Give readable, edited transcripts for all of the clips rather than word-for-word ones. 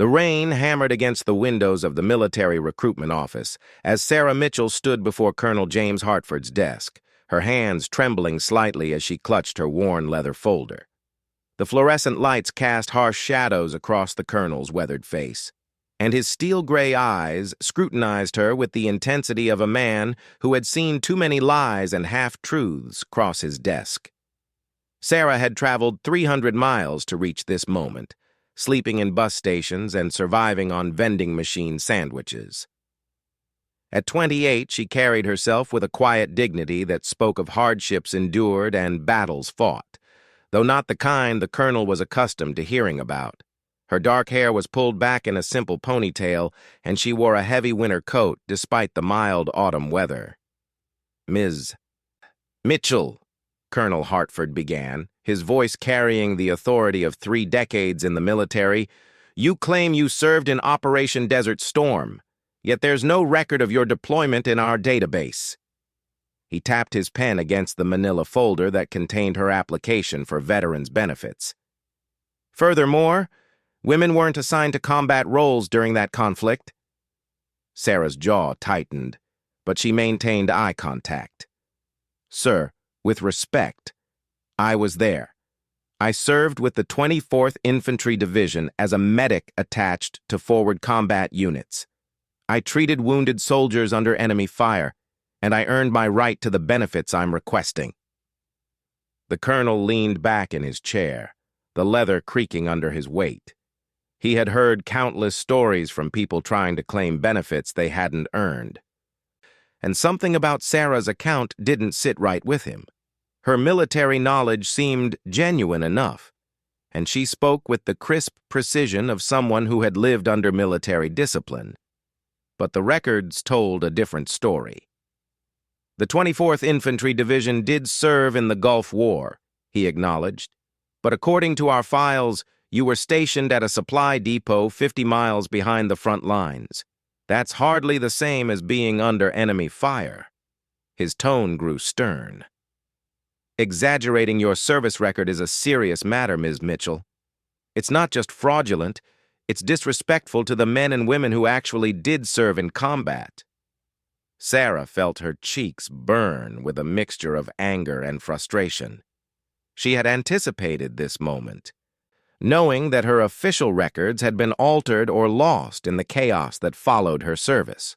The rain hammered against the windows of the military recruitment office as Sarah Mitchell stood before Colonel James Hartford's desk, her hands trembling slightly as she clutched her worn leather folder. The fluorescent lights cast harsh shadows across the colonel's weathered face, and his steel-gray eyes scrutinized her with the intensity of a man who had seen too many lies and half-truths cross his desk. Sarah had traveled 300 miles to reach this moment, sleeping in bus stations and surviving on vending machine sandwiches. At 28, she carried herself with a quiet dignity that spoke of hardships endured and battles fought, though not the kind the colonel was accustomed to hearing about. Her dark hair was pulled back in a simple ponytail, and she wore a heavy winter coat despite the mild autumn weather. "Ms. Mitchell," Colonel Hartford began, his voice carrying the authority of 3 decades in the military, "you claim you served in Operation Desert Storm, yet there's no record of your deployment in our database." He tapped his pen against the manila folder that contained her application for veterans' benefits. "Furthermore, women weren't assigned to combat roles during that conflict." Sarah's jaw tightened, but she maintained eye contact. "Sir, with respect, I was there. I served with the 24th Infantry Division as a medic attached to forward combat units. I treated wounded soldiers under enemy fire, and I earned my right to the benefits I'm requesting." The colonel leaned back in his chair, the leather creaking under his weight. He had heard countless stories from people trying to claim benefits they hadn't earned. And something about Sarah's account didn't sit right with him. Her military knowledge seemed genuine enough, and she spoke with the crisp precision of someone who had lived under military discipline. But the records told a different story. "The 24th Infantry Division did serve in the Gulf War," he acknowledged, "but according to our files, you were stationed at a supply depot 50 miles behind the front lines. That's hardly the same as being under enemy fire." His tone grew stern. "Exaggerating your service record is a serious matter, Ms. Mitchell. It's not just fraudulent, it's disrespectful to the men and women who actually did serve in combat." Sarah felt her cheeks burn with a mixture of anger and frustration. She had anticipated this moment, knowing that her official records had been altered or lost in the chaos that followed her service.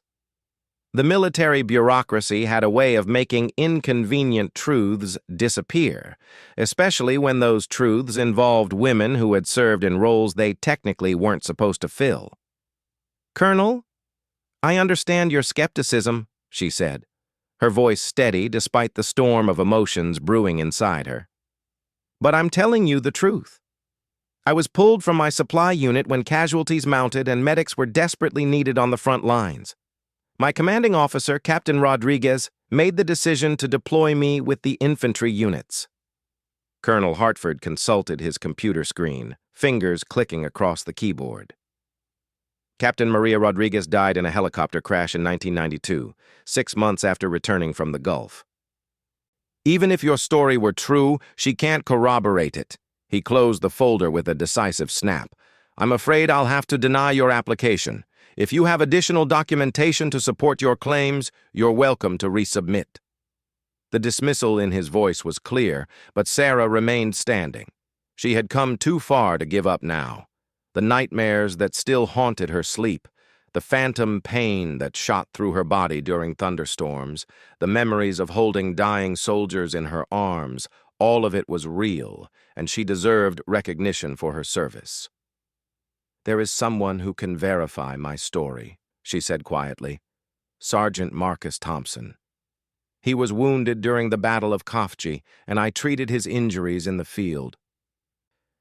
The military bureaucracy had a way of making inconvenient truths disappear, especially when those truths involved women who had served in roles they technically weren't supposed to fill. "Colonel, I understand your skepticism," she said, her voice steady despite the storm of emotions brewing inside her. "But I'm telling you the truth. I was pulled from my supply unit when casualties mounted and medics were desperately needed on the front lines. My commanding officer, Captain Rodriguez, made the decision to deploy me with the infantry units." Colonel Hartford consulted his computer screen, fingers clicking across the keyboard. "Captain Maria Rodriguez died in a helicopter crash in 1992, 6 months after returning from the Gulf. Even if your story were true, she can't corroborate it." He closed the folder with a decisive snap. "I'm afraid I'll have to deny your application. If you have additional documentation to support your claims, you're welcome to resubmit." The dismissal in his voice was clear, but Sarah remained standing. She had come too far to give up now. The nightmares that still haunted her sleep, the phantom pain that shot through her body during thunderstorms, the memories of holding dying soldiers in her arms, all of it was real, and she deserved recognition for her service. "There is someone who can verify my story," she said quietly. "Sergeant Marcus Thompson. He was wounded during the Battle of Khafji, and I treated his injuries in the field."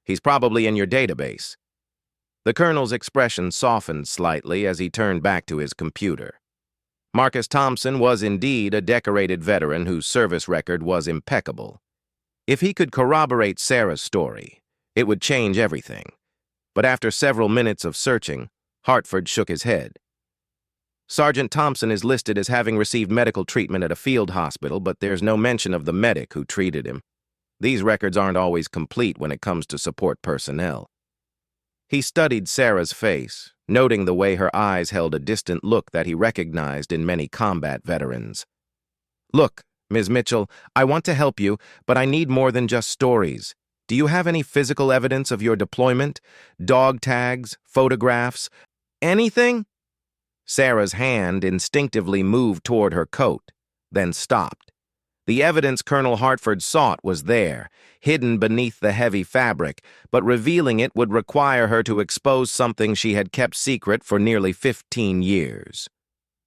"He's probably in your database." The colonel's expression softened slightly as he turned back to his computer. Marcus Thompson was indeed a decorated veteran whose service record was impeccable. If he could corroborate Sarah's story, it would change everything. But after several minutes of searching, Hartford shook his head. "Sergeant Thompson is listed as having received medical treatment at a field hospital, but there's no mention of the medic who treated him. These records aren't always complete when it comes to support personnel." He studied Sarah's face, noting the way her eyes held a distant look that he recognized in many combat veterans. "Look, Ms. Mitchell, I want to help you, but I need more than just stories. Do you have any physical evidence of your deployment? Dog tags, photographs, anything?" Sarah's hand instinctively moved toward her coat, then stopped. The evidence Colonel Hartford sought was there, hidden beneath the heavy fabric, but revealing it would require her to expose something she had kept secret for nearly 15 years.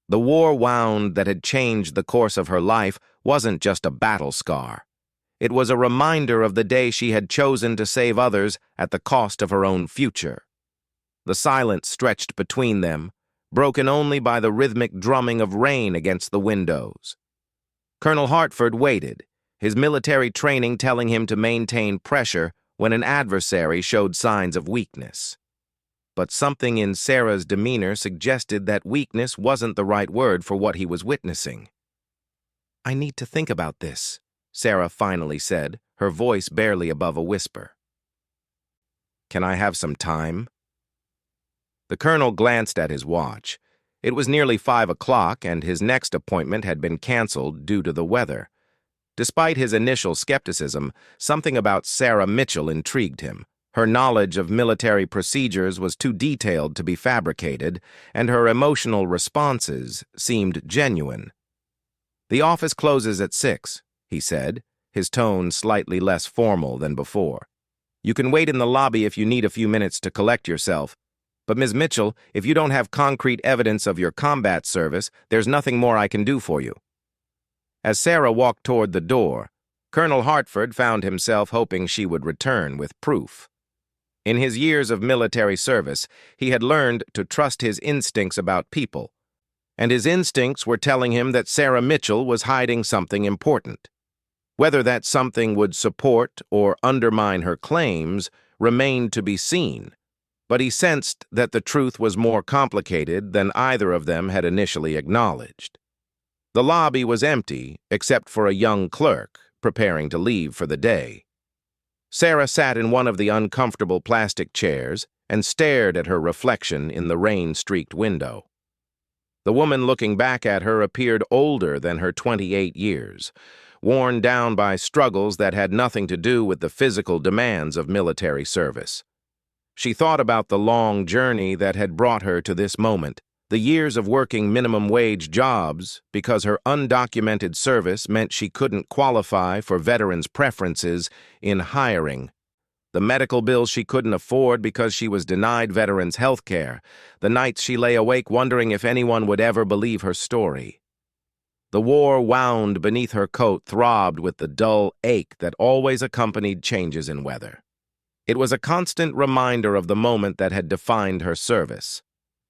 The war wound that had changed the course of her life wasn't just a battle scar. It was a reminder of the day she had chosen to save others at the cost of her own future. The silence stretched between them, broken only by the rhythmic drumming of rain against the windows. Colonel Hartford waited, his military training telling him to maintain pressure when an adversary showed signs of weakness. But something in Sarah's demeanor suggested that weakness wasn't the right word for what he was witnessing. "I need to think about this," Sarah finally said, her voice barely above a whisper. "Can I have some time?" The colonel glanced at his watch. It was nearly 5 o'clock, and his next appointment had been canceled due to the weather. Despite his initial skepticism, something about Sarah Mitchell intrigued him. Her knowledge of military procedures was too detailed to be fabricated, and her emotional responses seemed genuine. "The office closes at 6, he said, his tone slightly less formal than before. "You can wait in the lobby if you need a few minutes to collect yourself. But, Ms. Mitchell, if you don't have concrete evidence of your combat service, there's nothing more I can do for you." As Sarah walked toward the door, Colonel Hartford found himself hoping she would return with proof. In his years of military service, he had learned to trust his instincts about people, and his instincts were telling him that Sarah Mitchell was hiding something important. Whether that something would support or undermine her claims remained to be seen, but he sensed that the truth was more complicated than either of them had initially acknowledged. The lobby was empty, except for a young clerk preparing to leave for the day. Sarah sat in one of the uncomfortable plastic chairs and stared at her reflection in the rain-streaked window. The woman looking back at her appeared older than her 28 years, worn down by struggles that had nothing to do with the physical demands of military service. She thought about the long journey that had brought her to this moment, the years of working minimum-wage jobs because her undocumented service meant she couldn't qualify for veterans' preferences in hiring, the medical bills she couldn't afford because she was denied veterans' health care, the nights she lay awake wondering if anyone would ever believe her story. The war wound beneath her coat throbbed with the dull ache that always accompanied changes in weather. It was a constant reminder of the moment that had defined her service,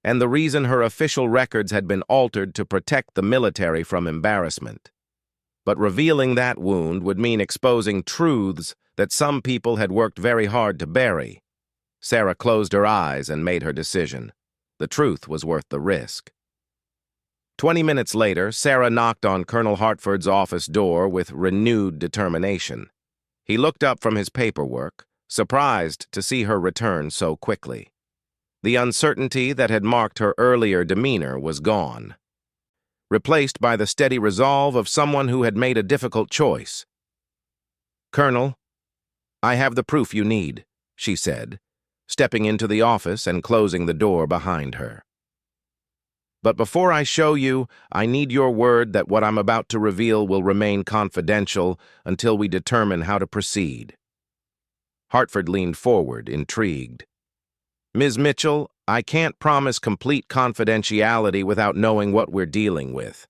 and the reason her official records had been altered to protect the military from embarrassment. But revealing that wound would mean exposing truths that some people had worked very hard to bury. Sarah closed her eyes and made her decision. The truth was worth the risk. 20 minutes later, Sarah knocked on Colonel Hartford's office door with renewed determination. He looked up from his paperwork, surprised to see her return so quickly. The uncertainty that had marked her earlier demeanor was gone, replaced by the steady resolve of someone who had made a difficult choice. "Colonel, I have the proof you need," she said, stepping into the office and closing the door behind her. "But before I show you, I need your word that what I'm about to reveal will remain confidential until we determine how to proceed." Hartford leaned forward, intrigued. "Ms. Mitchell, I can't promise complete confidentiality without knowing what we're dealing with,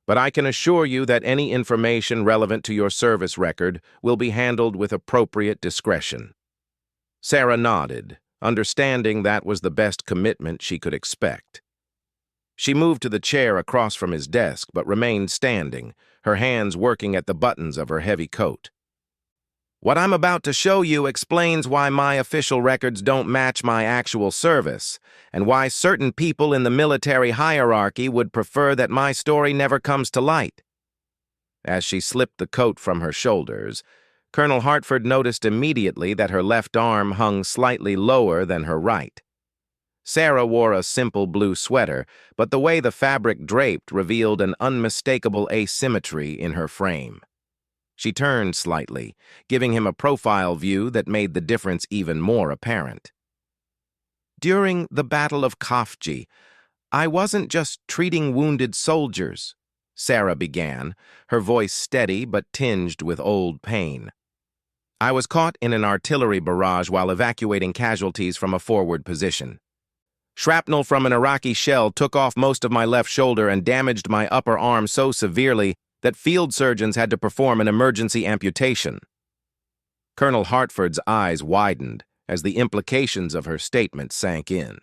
but I can assure you that any information relevant to your service record will be handled with appropriate discretion." Sarah nodded, understanding that was the best commitment she could expect. She moved to the chair across from his desk, but remained standing, her hands working at the buttons of her heavy coat. "What I'm about to show you explains why my official records don't match my actual service, and why certain people in the military hierarchy would prefer that my story never comes to light." As she slipped the coat from her shoulders, Colonel Hartford noticed immediately that her left arm hung slightly lower than her right. Sarah wore a simple blue sweater, but the way the fabric draped revealed an unmistakable asymmetry in her frame. She turned slightly, giving him a profile view that made the difference even more apparent. "During the Battle of Khafji, I wasn't just treating wounded soldiers," Sarah began, her voice steady but tinged with old pain. "I was caught in an artillery barrage while evacuating casualties from a forward position. Shrapnel from an Iraqi shell took off most of my left shoulder and damaged my upper arm so severely that field surgeons had to perform an emergency amputation." Colonel Hartford's eyes widened as the implications of her statement sank in.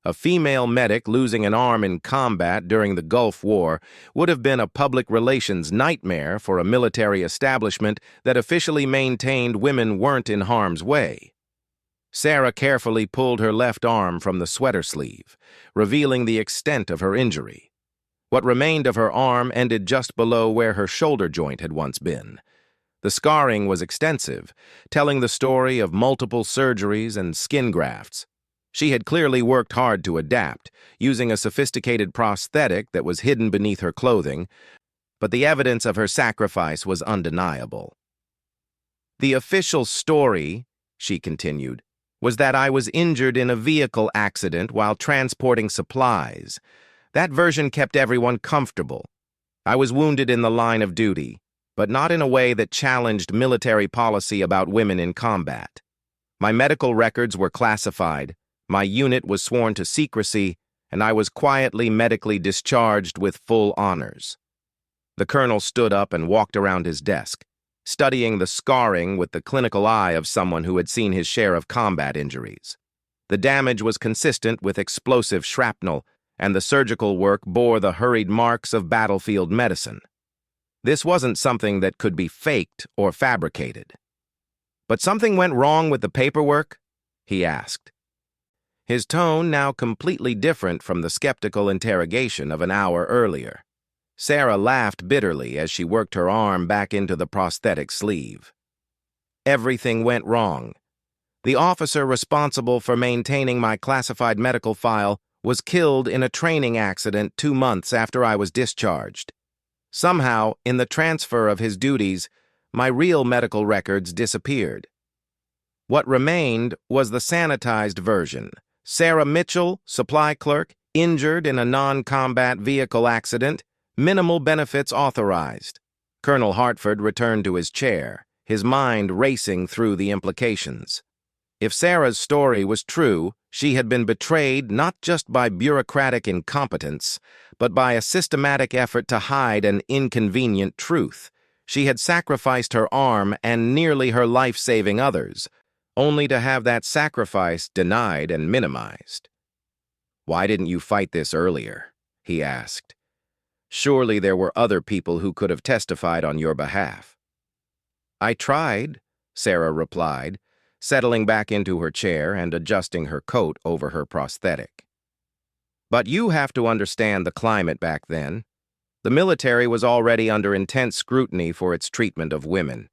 A female medic losing an arm in combat during the Gulf War would have been a public relations nightmare for a military establishment that officially maintained women weren't in harm's way. Sarah carefully pulled her left arm from the sweater sleeve, revealing the extent of her injury. What remained of her arm ended just below where her shoulder joint had once been. The scarring was extensive, telling the story of multiple surgeries and skin grafts. She had clearly worked hard to adapt, using a sophisticated prosthetic that was hidden beneath her clothing, but the evidence of her sacrifice was undeniable. "The official story," she continued, "was that I was injured in a vehicle accident while transporting supplies. That version kept everyone comfortable. I was wounded in the line of duty, but not in a way that challenged military policy about women in combat. My medical records were classified, my unit was sworn to secrecy, and I was quietly medically discharged with full honors." The colonel stood up and walked around his desk, studying the scarring with the clinical eye of someone who had seen his share of combat injuries. The damage was consistent with explosive shrapnel, and the surgical work bore the hurried marks of battlefield medicine. This wasn't something that could be faked or fabricated. "But something went wrong with the paperwork?" he asked, his tone now completely different from the skeptical interrogation of an hour earlier. Sarah laughed bitterly as she worked her arm back into the prosthetic sleeve. "Everything went wrong. The officer responsible for maintaining my classified medical file was killed in a training accident 2 months after I was discharged. Somehow, in the transfer of his duties, my real medical records disappeared. What remained was the sanitized version. Sarah Mitchell, supply clerk, injured in a non-combat vehicle accident, minimal benefits authorized." Colonel Hartford returned to his chair, his mind racing through the implications. If Sarah's story was true, she had been betrayed not just by bureaucratic incompetence, but by a systematic effort to hide an inconvenient truth. She had sacrificed her arm and nearly her life saving others, only to have that sacrifice denied and minimized. "Why didn't you fight this earlier?" he asked. "Surely there were other people who could have testified on your behalf." "I tried," Sarah replied, settling back into her chair and adjusting her coat over her prosthetic. "But you have to understand the climate back then. The military was already under intense scrutiny for its treatment of women.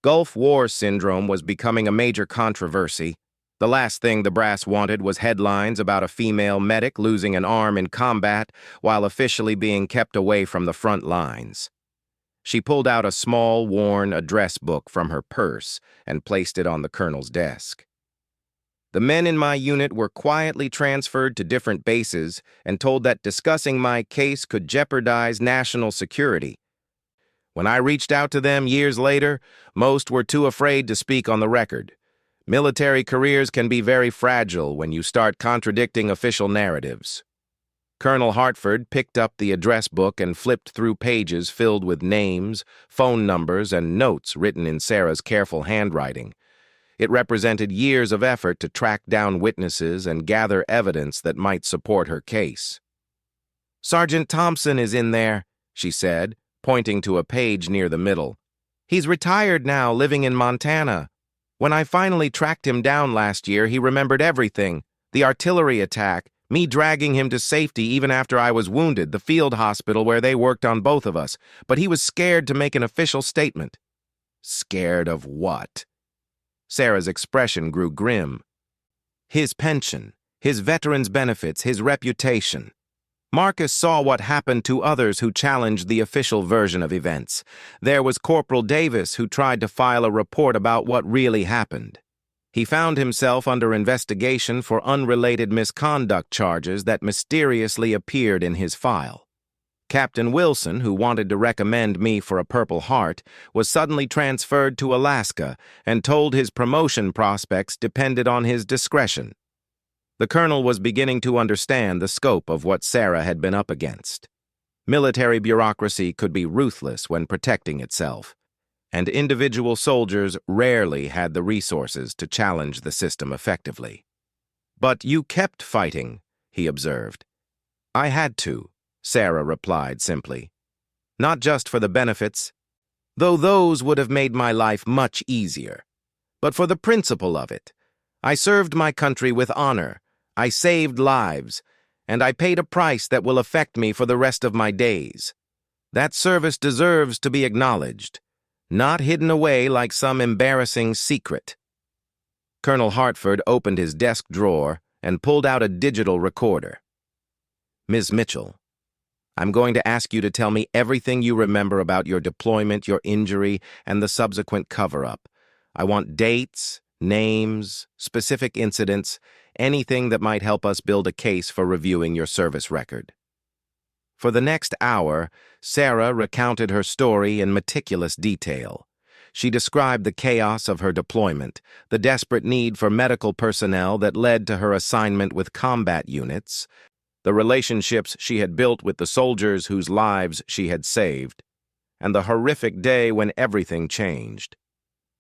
Gulf War syndrome was becoming a major controversy. The last thing the brass wanted was headlines about a female medic losing an arm in combat while officially being kept away from the front lines." She pulled out a small, worn address book from her purse and placed it on the colonel's desk. "The men in my unit were quietly transferred to different bases and told that discussing my case could jeopardize national security. When I reached out to them years later, most were too afraid to speak on the record. Military careers can be very fragile when you start contradicting official narratives." Colonel Hartford picked up the address book and flipped through pages filled with names, phone numbers, and notes written in Sarah's careful handwriting. It represented years of effort to track down witnesses and gather evidence that might support her case. "Sergeant Thompson is in there," she said, pointing to a page near the middle. "He's retired now, living in Montana. When I finally tracked him down last year, he remembered everything. The artillery attack, me dragging him to safety even after I was wounded, the field hospital where they worked on both of us, but he was scared to make an official statement." Scared of what? Sarah's expression grew grim. His pension, his veterans' benefits, his reputation. Marcus saw what happened to others who challenged the official version of events. There was Corporal Davis, who tried to file a report about what really happened. He found himself under investigation for unrelated misconduct charges that mysteriously appeared in his file. Captain Wilson, who wanted to recommend me for a Purple Heart, was suddenly transferred to Alaska and told his promotion prospects depended on his discretion. The colonel was beginning to understand the scope of what Sarah had been up against. Military bureaucracy could be ruthless when protecting itself, and individual soldiers rarely had the resources to challenge the system effectively. "But you kept fighting," he observed. "I had to," Sarah replied simply. "Not just for the benefits, though those would have made my life much easier, but for the principle of it. I served my country with honor, I saved lives, and I paid a price that will affect me for the rest of my days. That service deserves to be acknowledged, not hidden away like some embarrassing secret." Colonel Hartford opened his desk drawer and pulled out a digital recorder. "Ms. Mitchell, I'm going to ask you to tell me everything you remember about your deployment, your injury, and the subsequent cover-up. I want dates, names, specific incidents, anything that might help us build a case for reviewing your service record." For the next hour, Sarah recounted her story in meticulous detail. She described the chaos of her deployment, the desperate need for medical personnel that led to her assignment with combat units, the relationships she had built with the soldiers whose lives she had saved, and the horrific day when everything changed.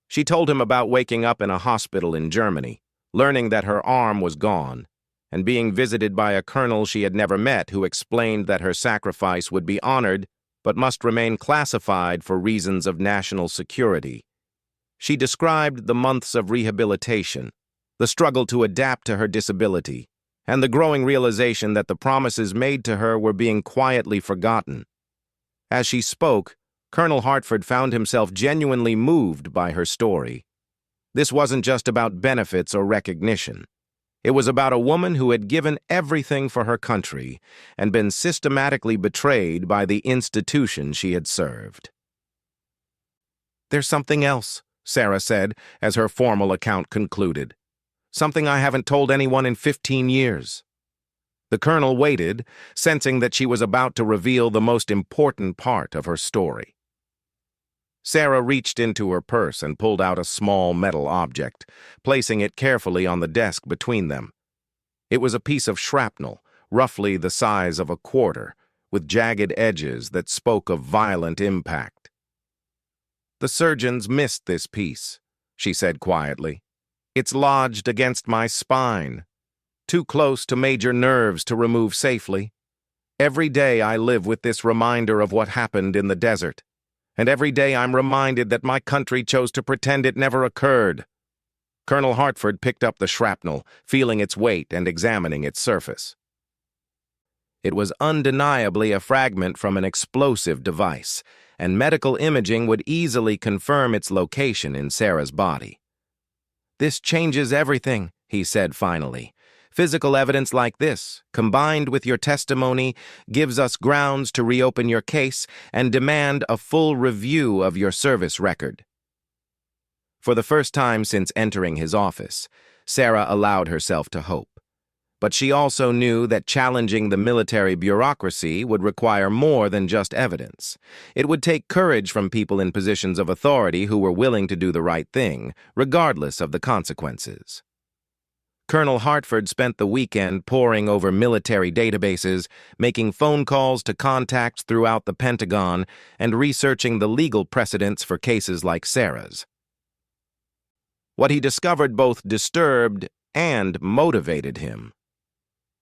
She told him about waking up in a hospital in Germany, learning that her arm was gone, and being visited by a colonel she had never met who explained that her sacrifice would be honored but must remain classified for reasons of national security. She described the months of rehabilitation, the struggle to adapt to her disability, and the growing realization that the promises made to her were being quietly forgotten. As she spoke, Colonel Hartford found himself genuinely moved by her story. This wasn't just about benefits or recognition. It was about a woman who had given everything for her country and been systematically betrayed by the institution she had served. "There's something else," Sarah said as her formal account concluded. "Something I haven't told anyone in 15 years. The colonel waited, sensing that she was about to reveal the most important part of her story. Sarah reached into her purse and pulled out a small metal object, placing it carefully on the desk between them. It was a piece of shrapnel, roughly the size of a quarter, with jagged edges that spoke of violent impact. "The surgeons missed this piece," she said quietly. "It's lodged against my spine, too close to major nerves to remove safely. Every day I live with this reminder of what happened in the desert. And every day I'm reminded that my country chose to pretend it never occurred." Colonel Hartford picked up the shrapnel, feeling its weight and examining its surface. It was undeniably a fragment from an explosive device, and medical imaging would easily confirm its location in Sarah's body. "This changes everything," he said finally. "Physical evidence like this, combined with your testimony, gives us grounds to reopen your case and demand a full review of your service record." For the first time since entering his office, Sarah allowed herself to hope. But she also knew that challenging the military bureaucracy would require more than just evidence. It would take courage from people in positions of authority who were willing to do the right thing, regardless of the consequences. Colonel Hartford spent the weekend poring over military databases, making phone calls to contacts throughout the Pentagon, and researching the legal precedents for cases like Sarah's. What he discovered both disturbed and motivated him.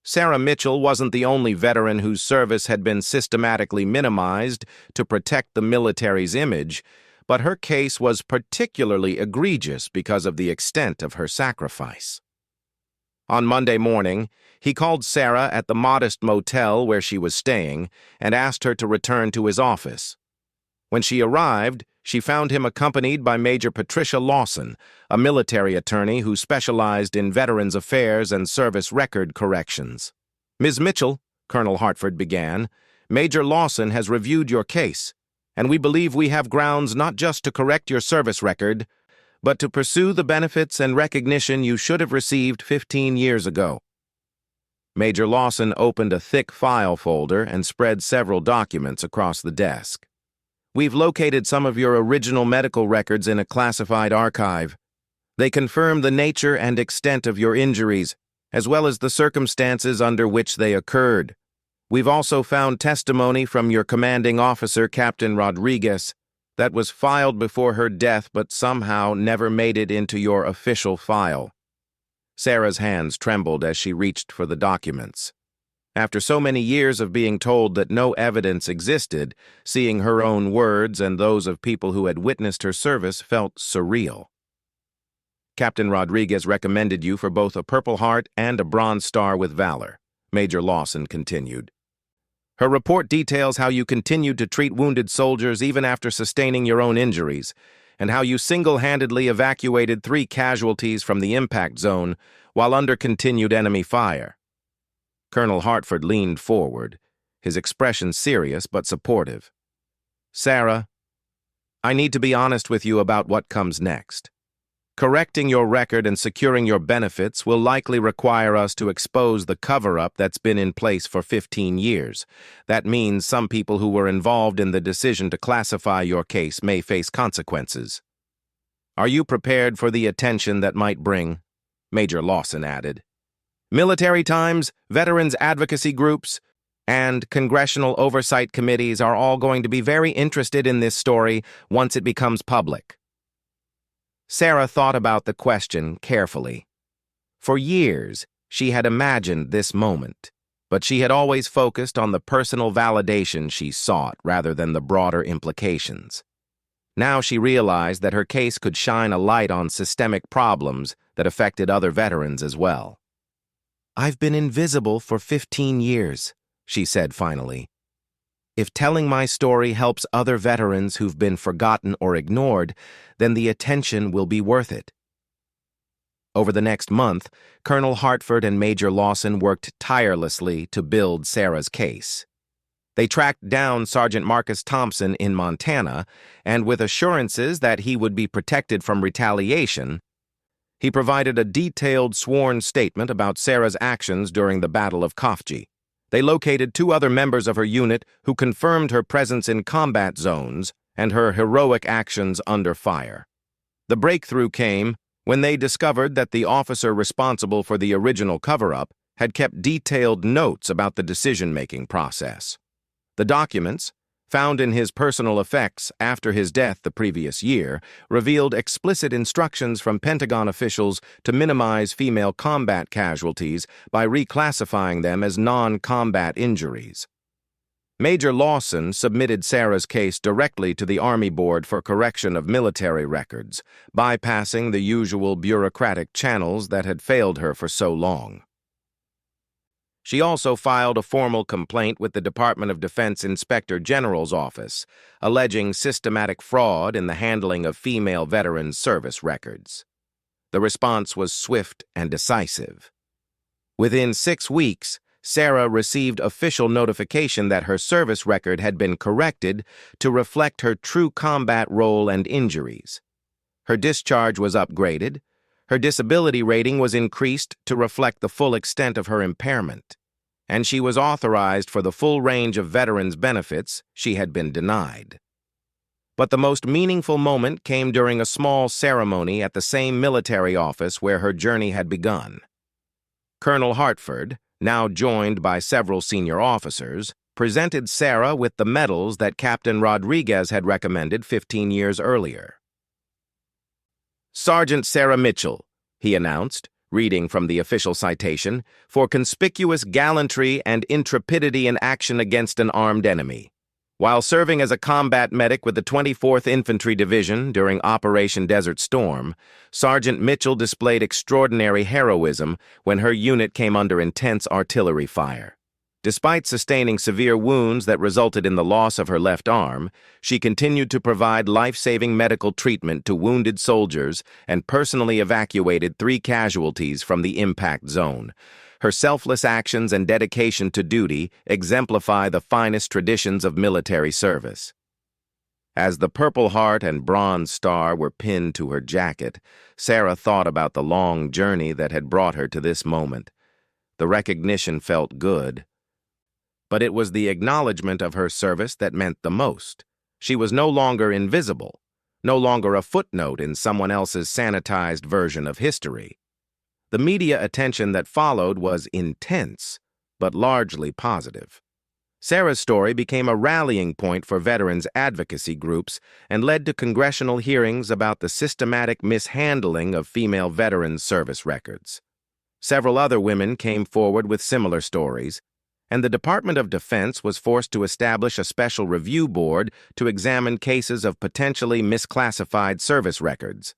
Sarah Mitchell wasn't the only veteran whose service had been systematically minimized to protect the military's image, but her case was particularly egregious because of the extent of her sacrifice. On Monday morning, he called Sarah at the modest motel where she was staying and asked her to return to his office. When she arrived, she found him accompanied by Major Patricia Lawson, a military attorney who specialized in veterans affairs and service record corrections. "Ms. Mitchell," Colonel Hartford began, "Major Lawson has reviewed your case, and we believe we have grounds not just to correct your service record, but to pursue the benefits and recognition you should have received 15 years ago." Major Lawson opened a thick file folder and spread several documents across the desk. "We've located some of your original medical records in a classified archive. They confirm the nature and extent of your injuries, as well as the circumstances under which they occurred. We've also found testimony from your commanding officer, Captain Rodriguez, that was filed before her death but somehow never made it into your official file." Sarah's hands trembled as she reached for the documents. After so many years of being told that no evidence existed, seeing her own words and those of people who had witnessed her service felt surreal. "Captain Rodriguez recommended you for both a Purple Heart and a Bronze Star with Valor," Major Lawson continued. "Her report details how you continued to treat wounded soldiers even after sustaining your own injuries, and how you single-handedly evacuated 3 casualties from the impact zone while under continued enemy fire." Colonel Hartford leaned forward, his expression serious but supportive. "Sarah, I need to be honest with you about what comes next. Correcting your record and securing your benefits will likely require us to expose the cover-up that's been in place for 15 years. That means some people who were involved in the decision to classify your case may face consequences. Are you prepared for the attention that might bring?" Major Lawson added. "Military Times, veterans advocacy groups, and congressional oversight committees are all going to be very interested in this story once it becomes public." Sarah thought about the question carefully. For years, she had imagined this moment, but she had always focused on the personal validation she sought rather than the broader implications. Now she realized that her case could shine a light on systemic problems that affected other veterans as well. "I've been invisible for 15 years, she said finally. "If telling my story helps other veterans who've been forgotten or ignored, then the attention will be worth it." Over the next month, Colonel Hartford and Major Lawson worked tirelessly to build Sarah's case. They tracked down Sergeant Marcus Thompson in Montana, and with assurances that he would be protected from retaliation, he provided a detailed sworn statement about Sarah's actions during the Battle of Kafji. They located 2 other members of her unit who confirmed her presence in combat zones and her heroic actions under fire. The breakthrough came when they discovered that the officer responsible for the original cover-up had kept detailed notes about the decision-making process. The documents, found in his personal effects after his death the previous year, revealed explicit instructions from Pentagon officials to minimize female combat casualties by reclassifying them as non-combat injuries. Major Lawson submitted Sarah's case directly to the Army Board for correction of military records, bypassing the usual bureaucratic channels that had failed her for so long. She also filed a formal complaint with the Department of Defense Inspector General's office, alleging systematic fraud in the handling of female veterans' service records. The response was swift and decisive. Within 6 weeks, Sarah received official notification that her service record had been corrected to reflect her true combat role and injuries. Her discharge was upgraded. Her disability rating was increased to reflect the full extent of her impairment, and she was authorized for the full range of veterans' benefits she had been denied. But the most meaningful moment came during a small ceremony at the same military office where her journey had begun. Colonel Hartford, now joined by several senior officers, presented Sarah with the medals that Captain Rodriguez had recommended 15 years earlier. "Sergeant Sarah Mitchell," he announced, reading from the official citation, "for conspicuous gallantry and intrepidity in action against an armed enemy. While serving as a combat medic with the 24th Infantry Division during Operation Desert Storm, Sergeant Mitchell displayed extraordinary heroism when her unit came under intense artillery fire. Despite sustaining severe wounds that resulted in the loss of her left arm, she continued to provide life-saving medical treatment to wounded soldiers and personally evacuated 3 casualties from the impact zone. Her selfless actions and dedication to duty exemplify the finest traditions of military service. As the Purple Heart and Bronze Star were pinned to her jacket, Sarah thought about the long journey that had brought her to this moment. The recognition felt good, but it was the acknowledgement of her service that meant the most. She was no longer invisible, no longer a footnote in someone else's sanitized version of history. The media attention that followed was intense, but largely positive. Sarah's story became a rallying point for veterans advocacy groups and led to congressional hearings about the systematic mishandling of female veterans' service records. Several other women came forward with similar stories, and the Department of Defense was forced to establish a special review board to examine cases of potentially misclassified service records.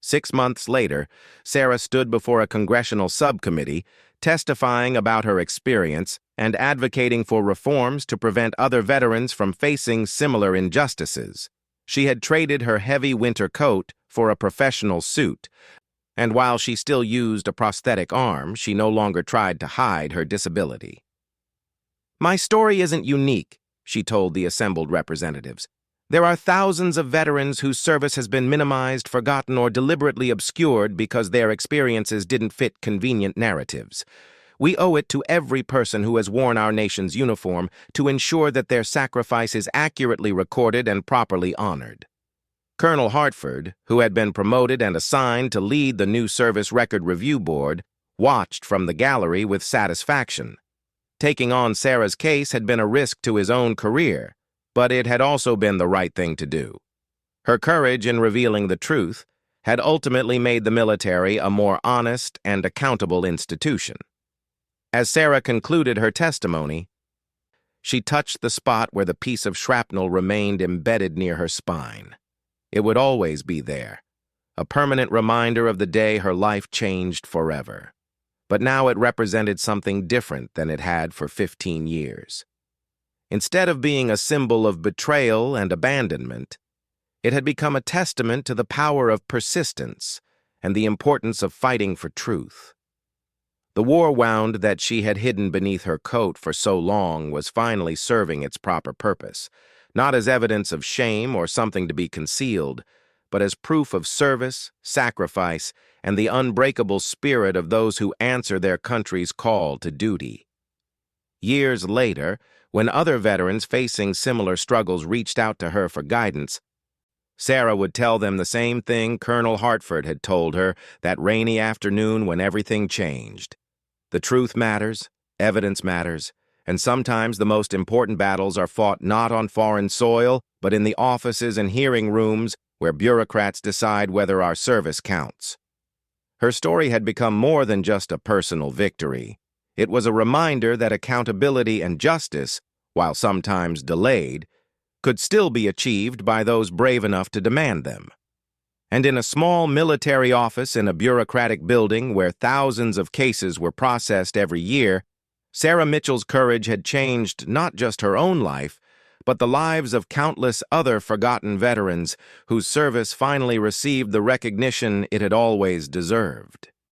6 months later, Sarah stood before a congressional subcommittee, testifying about her experience and advocating for reforms to prevent other veterans from facing similar injustices. She had traded her heavy winter coat for a professional suit, and while she still used a prosthetic arm, she no longer tried to hide her disability. "My story isn't unique," she told the assembled representatives. "There are thousands of veterans whose service has been minimized, forgotten, or deliberately obscured because their experiences didn't fit convenient narratives. We owe it to every person who has worn our nation's uniform to ensure that their sacrifice is accurately recorded and properly honored." Colonel Hartford, who had been promoted and assigned to lead the new Service Record Review Board, watched from the gallery with satisfaction. Taking on Sarah's case had been a risk to his own career, but it had also been the right thing to do. Her courage in revealing the truth had ultimately made the military a more honest and accountable institution. As Sarah concluded her testimony, she touched the spot where the piece of shrapnel remained embedded near her spine. It would always be there, a permanent reminder of the day her life changed forever. But now it represented something different than it had for 15 years. Instead of being a symbol of betrayal and abandonment, it had become a testament to the power of persistence and the importance of fighting for truth. The war wound that she had hidden beneath her coat for so long was finally serving its proper purpose, not as evidence of shame or something to be concealed, but as proof of service, sacrifice, and the unbreakable spirit of those who answer their country's call to duty. Years later, when other veterans facing similar struggles reached out to her for guidance, Sarah would tell them the same thing Colonel Hartford had told her that rainy afternoon when everything changed. The truth matters, evidence matters, and sometimes the most important battles are fought not on foreign soil, but in the offices and hearing rooms where bureaucrats decide whether our service counts. Her story had become more than just a personal victory. It was a reminder that accountability and justice, while sometimes delayed, could still be achieved by those brave enough to demand them. And in a small military office in a bureaucratic building where thousands of cases were processed every year, Sarah Mitchell's courage had changed not just her own life, but the lives of countless other forgotten veterans whose service finally received the recognition it had always deserved.